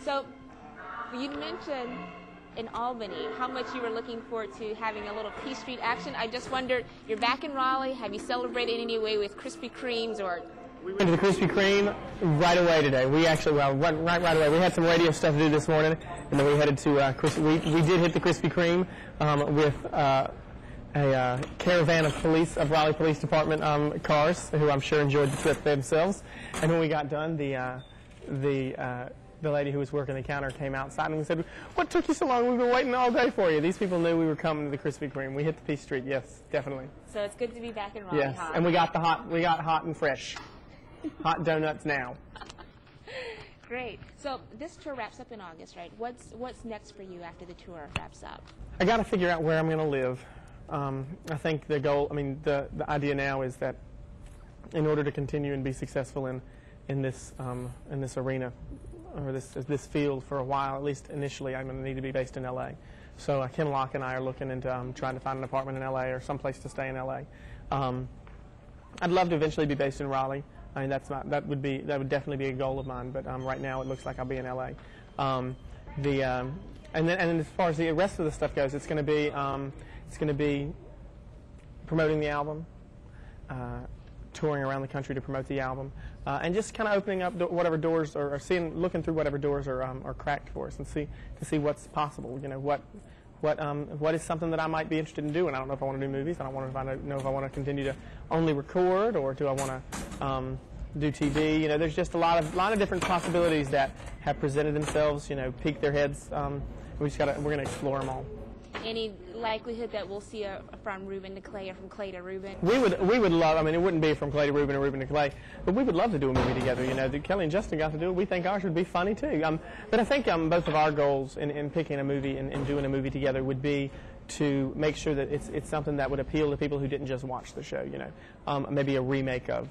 So you mentioned in Albany how much you were looking forward to having a little P Street action. I just wondered, you're back in Raleigh. Have you celebrated in any way with Krispy Kremes or? We went to the Krispy Kreme right away today. We actually, went right away. We had some radio stuff to do this morning, and then we headed to we did hit the Krispy Kreme with a caravan of Raleigh Police Department cars, who I'm sure enjoyed the trip themselves. And when we got done, the lady who was working the counter came outside and said, "What took you so long? We've been waiting all day for you." These people knew we were coming to the Krispy Kreme. We hit the P Street, yes, definitely. So it's good to be back in Raleigh. Yes, huh? and we got hot and fresh, hot donuts now. Great. So this tour wraps up in August, right? What's next for you after the tour wraps up? I got to figure out where I'm going to live. I think the goal, the idea now is that in order to continue and be successful in this arena, or this field for a while, at least initially, I'm going to need to be based in L.A. So Ken Locke and I are looking into trying to find an apartment in L.A. or someplace to stay in L.A. I'd love to eventually be based in Raleigh. I mean, that would definitely be a goal of mine. But right now, it looks like I'll be in L.A. And then as far as the rest of the stuff goes, it's going to be promoting the album, touring around the country to promote the album, and just kind of opening up whatever doors, or looking through whatever doors are cracked for us, and see what's possible. You know, what is something that I might be interested in doing. I don't know if I want to do movies. I don't know if I want to continue to only record, or do I want to do TV. You know, there's just a lot of different possibilities that have presented themselves. You know, peek their heads. We're going to explore them all. Any likelihood that we'll see from Ruben to Clay, or from Clay to Ruben? We would love. I mean, it wouldn't be from Clay to Ruben or Ruben to Clay, but we would love to do a movie together. You know, Kelly and Justin got to do it. We think ours would be funny too. But I think both of our goals in picking a movie and doing a movie together would be to make sure that it's something that would appeal to people who didn't just watch the show. You know, maybe a remake of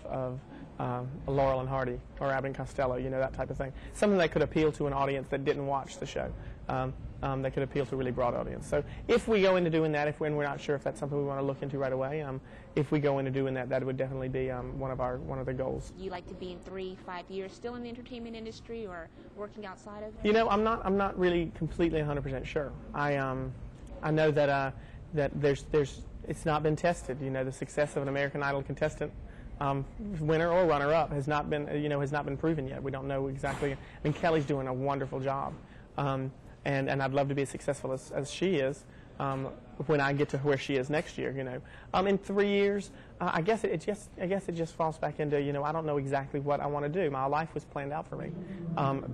Laurel and Hardy or Abbott and Costello. You know, that type of thing. Something that could appeal to an audience that didn't watch the show. That could appeal to a really broad audience. So if we go into doing that, if we're not sure if that's something we want to look into right away, if we go into doing that, that would definitely be one of the goals. You like to be in 3-5 years still in the entertainment industry, or working outside of it? You know, I'm not really completely 100% sure. I know that it's not been tested. You know, the success of an American Idol contestant, winner or runner-up, has not been proven yet. We don't know exactly. I mean, Kelly's doing a wonderful job. And I'd love to be as successful as she is when I get to where she is next year. You know, in 3 years, I guess it just falls back into, you know, I don't know exactly what I want to do. My life was planned out for me,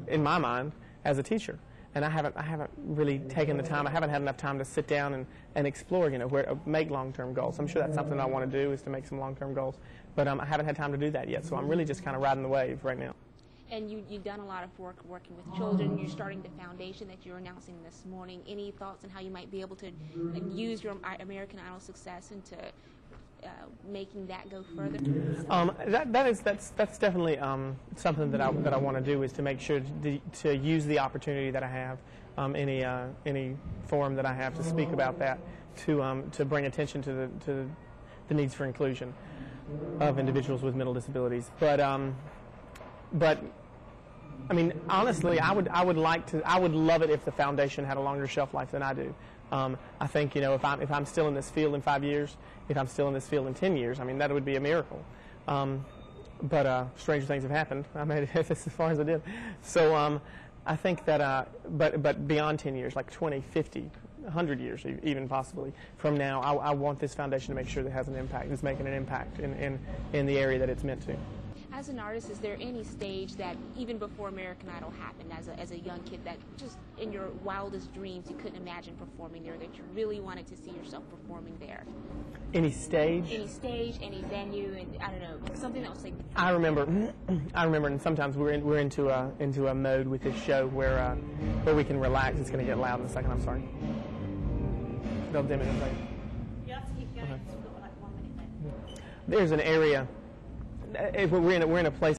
in my mind, as a teacher, and I haven't really taken the time. I haven't had enough time to sit down and explore, you know, make long-term goals. I'm sure that's something I want to do, is to make some long-term goals, but I haven't had time to do that yet. So I'm really just kind of riding the wave right now. And you've done a lot of work working with children. You're starting the foundation that you're announcing this morning. Any thoughts on how you might be able to use your American Idol success into making that go further? That's definitely something that I want to do, is to make sure to use the opportunity that I have, any forum that I have to speak about that, to bring attention to the needs for inclusion of individuals with mental disabilities. But I mean, honestly, I would love it if the foundation had a longer shelf life than I do. I think, you know, if I'm still in this field in 5 years, if I'm still in this field in 10 years, I mean, that would be a miracle. But stranger things have happened. I made it as far as I did. So I think that, but beyond 10 years, like 20, 50, 100 years, even possibly from now, I want this foundation to make sure that it has an impact, is making an impact in the area that it's meant to. As an artist, is there any stage that, even before American Idol happened, as a young kid, that just in your wildest dreams you couldn't imagine performing there, that you really wanted to see yourself performing there? Any stage? Any stage, any venue, and I don't know, something that was like. I remember, and sometimes we're into a mode with this show where we can relax. It's going to get loud in a second. I'm sorry. They'll dim it in a second. You have to keep going. It's got like 1 minute left. There's an area. We're in a place